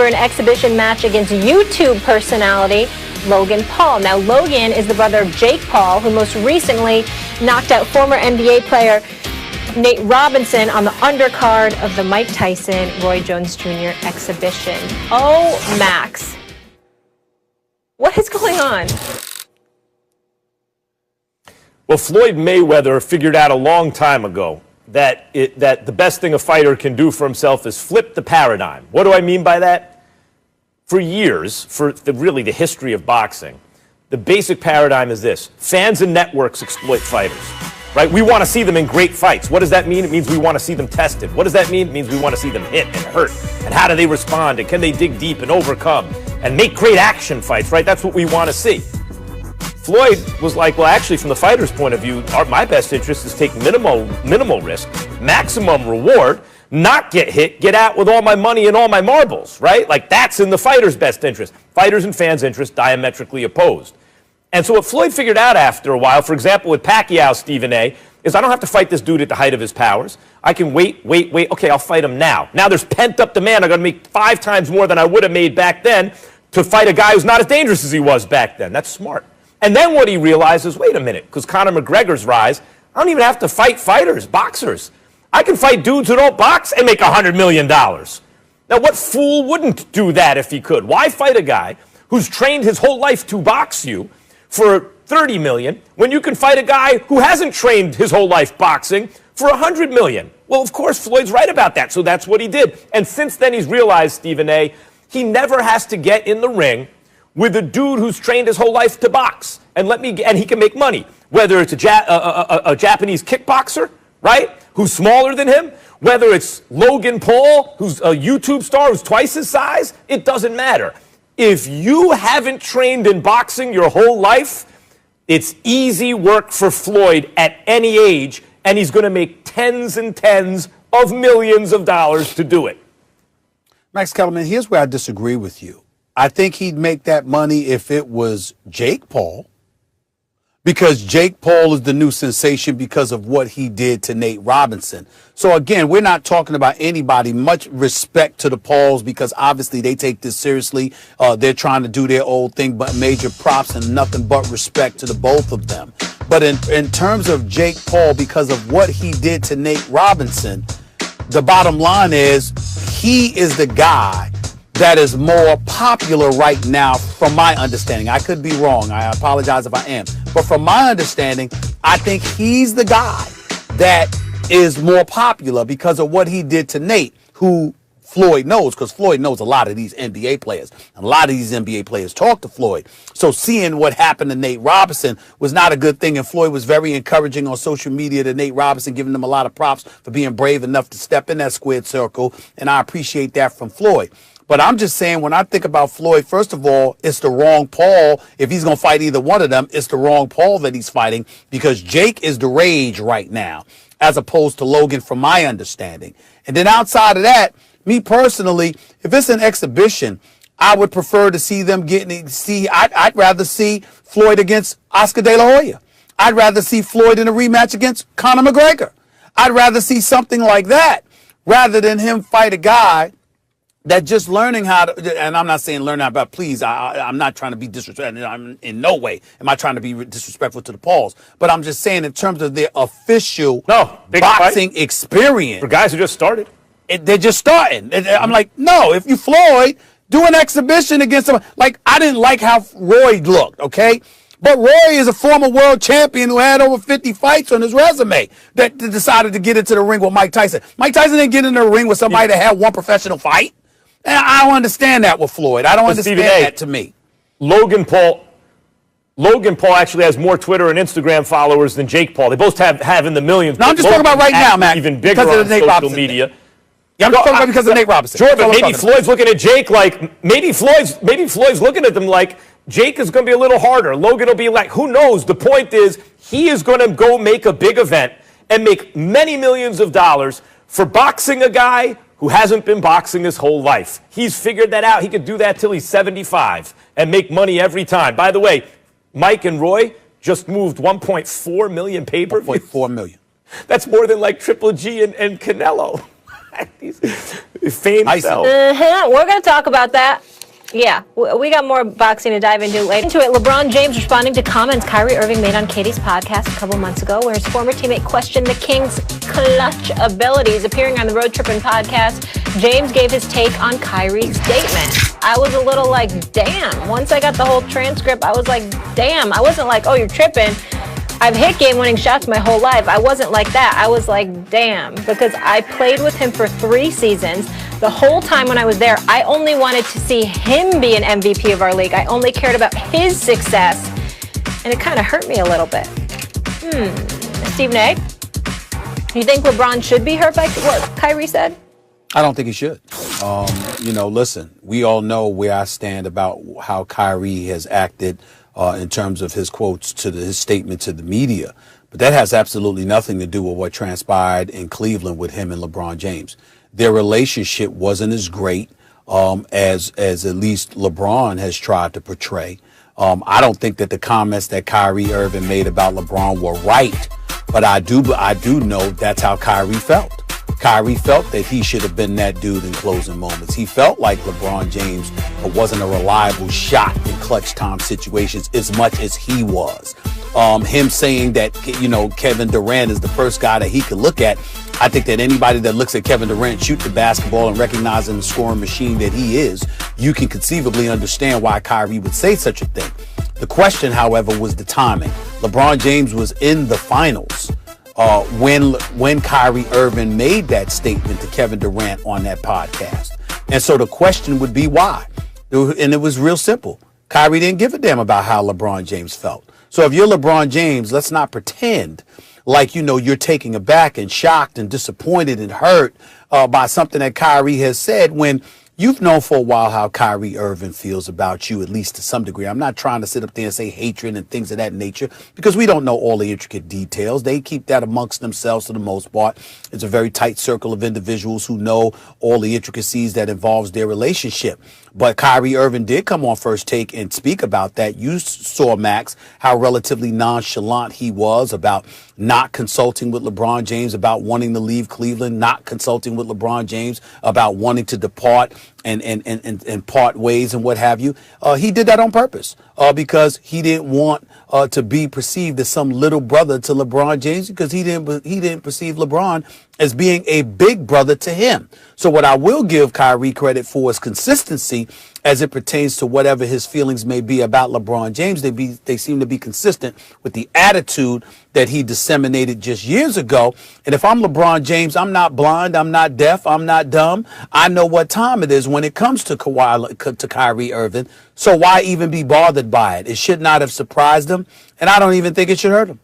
an exhibition match against YouTube personality Logan Paul. Now, Logan is the brother of Jake Paul, who most recently knocked out former NBA player Nate Robinson on the undercard of the Mike Tyson Roy Jones Jr. exhibition. Oh, Max, what is going on? Well, Floyd Mayweather figured out a long time ago that the best thing a fighter can do for himself is flip the paradigm. What do I mean by that? For years, for really the history of boxing, the basic paradigm is this: fans and networks exploit fighters. Right? We want to see them in great fights. What does that mean? It means we want to see them tested. What does that mean? It means we want to see them hit and hurt. And how do they respond? And can they dig deep and overcome? And make great action fights, right? That's what we want to see. Floyd was like, well, actually, from the fighter's point of view, my best interest is take minimal risk, maximum reward, not get hit, get out with all my money and all my marbles, right? Like, that's in the fighter's best interest. Fighters and fans' interest diametrically opposed. And so what Floyd figured out after a while, for example, with Pacquiao, Stephen A., is I don't have to fight this dude at the height of his powers. I can wait. Okay, I'll fight him now. Now there's pent-up demand. I'm going to make 5 times more than I would have made back then to fight a guy who's not as dangerous as he was back then. That's smart. And then what he realized is, wait a minute, because Conor McGregor's rise, I don't even have to fight fighters, boxers. I can fight dudes who don't box and make $100 million. Now, what fool wouldn't do that if he could? Why fight a guy who's trained his whole life to box you for $30 million when you can fight a guy who hasn't trained his whole life boxing for $100 million? Well, of course, Floyd's right about that, so that's what he did. And since then, he's realized, Stephen A., he never has to get in the ring with a dude who's trained his whole life to box, and he can make money. Whether it's a Japanese kickboxer, right, who's smaller than him, whether it's Logan Paul, who's a YouTube star who's twice his size, it doesn't matter. If you haven't trained in boxing your whole life, it's easy work for Floyd at any age, and he's going to make tens and tens of millions of dollars to do it. Max Kellerman, here's where I disagree with you. I think he'd make that money if it was Jake Paul, because Jake Paul is the new sensation because of what he did to Nate Robinson. So, again, we're not talking about anybody. Much respect to the Pauls, because obviously they take this seriously. They're trying to do their old thing, but major props and nothing but respect to the both of them. But in terms of Jake Paul, because of what he did to Nate Robinson, the bottom line is he is the guy that is more popular right now, from my understanding. I could be wrong. I apologize if I am. But from my understanding, I think he's the guy that is more popular because of what he did to Nate, who Floyd knows, because Floyd knows a lot of these NBA players. And a lot of these NBA players talk to Floyd. So seeing what happened to Nate Robinson was not a good thing. And Floyd was very encouraging on social media to Nate Robinson, giving him a lot of props for being brave enough to step in that squared circle. And I appreciate that from Floyd. But I'm just saying, when I think about Floyd, first of all, it's the wrong Paul. If he's going to fight either one of them, it's the wrong Paul that he's fighting, because Jake is the rage right now, as opposed to Logan, from my understanding. And then outside of that, me personally, if it's an exhibition, I would prefer to see them I'd rather see Floyd against Oscar De La Hoya. I'd rather see Floyd in a rematch against Conor McGregor. I'd rather see something like that rather than him fight a guy that just learning how to, and I'm not saying learn how, but please, I'm not trying to be disrespectful. I'm in no way am I trying to be disrespectful to the Pauls, but I'm just saying in terms of their official boxing experience. For guys who just started. They're just starting. I'm like, no, if you Floyd, do an exhibition against someone. Like, I didn't like how Roy looked, okay? But Roy is a former world champion who had over 50 fights on his resume that decided to get into the ring with Mike Tyson. Mike Tyson didn't get into the ring with somebody that had one professional fight. And I don't understand that with Floyd. I don't understand that to me. Logan Paul actually has more Twitter and Instagram followers than Jake Paul. They both have in the millions. No, I'm just talking about right now, Matt. Even bigger on social media. Yeah, I'm just talking about because of Nate Robinson. Sure, but maybe Floyd's looking at Jake like, maybe Floyd's looking at them like, Jake is going to be a little harder. Logan will be like, who knows? The point is, he is going to go make a big event and make many millions of dollars for boxing a guy who hasn't been boxing his whole life. He's figured that out. He could do that till he's 75 and make money every time. By the way, Mike and Roy just moved 1.4 million pay-per-views. 1.4 million. That's more than like Triple G and Canelo. Fame fell. We're going to talk about that. Yeah, we got more boxing to dive into later. LeBron James responding to comments Kyrie Irving made on Katie's podcast a couple months ago, where his former teammate questioned the Kings' clutch abilities. Appearing on the Road Trippin' podcast, James gave his take on Kyrie's statement. I was a little like, damn. Once I got the whole transcript, I was like, damn. I wasn't like, oh, you're tripping. I've hit game-winning shots my whole life. I wasn't like that. I was like, damn, because I played with him for 3 seasons. The whole time when I was there, I only wanted to see him be an MVP of our league. I only cared about his success, and it kind of hurt me a little bit. Stephen A., you think LeBron should be hurt by what Kyrie said? I don't think he should. Listen, we all know where I stand about how Kyrie has acted in terms of his quotes to his statement to the media. But that has absolutely nothing to do with what transpired in Cleveland with him and LeBron James. Their relationship wasn't as great as at least LeBron has tried to portray. I don't think that the comments that Kyrie Irving made about LeBron were right, but I do know that's how Kyrie felt. Kyrie felt that he should have been that dude in closing moments. He felt like LeBron James wasn't a reliable shot in clutch time situations as much as he was. Him saying that, Kevin Durant is the first guy that he could look at. I think that anybody that looks at Kevin Durant shoot the basketball and recognizing the scoring machine that he is, you can conceivably understand why Kyrie would say such a thing. The question, however, was the timing. LeBron James was in the finals when Kyrie Irving made that statement to Kevin Durant on that podcast. And so the question would be why? And it was real simple. Kyrie didn't give a damn about how LeBron James felt. So if you're LeBron James, let's not pretend like, you're taken aback and shocked and disappointed and hurt by something that Kyrie has said when you've known for a while how Kyrie Irving feels about you, at least to some degree. I'm not trying to sit up there and say hatred and things of that nature because we don't know all the intricate details. They keep that amongst themselves for the most part. It's a very tight circle of individuals who know all the intricacies that involves their relationship. But Kyrie Irving did come on First Take and speak about that. You saw, Max, how relatively nonchalant he was about not consulting with LeBron James, about wanting to leave Cleveland, not consulting with LeBron James, about wanting to depart and part ways and what have you. He did that on purpose because he didn't want to be perceived as some little brother to LeBron James because he didn't perceive LeBron as being a big brother to him. So what I will give Kyrie credit for is consistency as it pertains to whatever his feelings may be about LeBron James. They seem to be consistent with the attitude that he disseminated just years ago. And if I'm LeBron James, I'm not blind, I'm not deaf, I'm not dumb. I know what time it is when it comes to Kyrie Irving. So why even be bothered by it? It should not have surprised him, and I don't even think it should hurt him.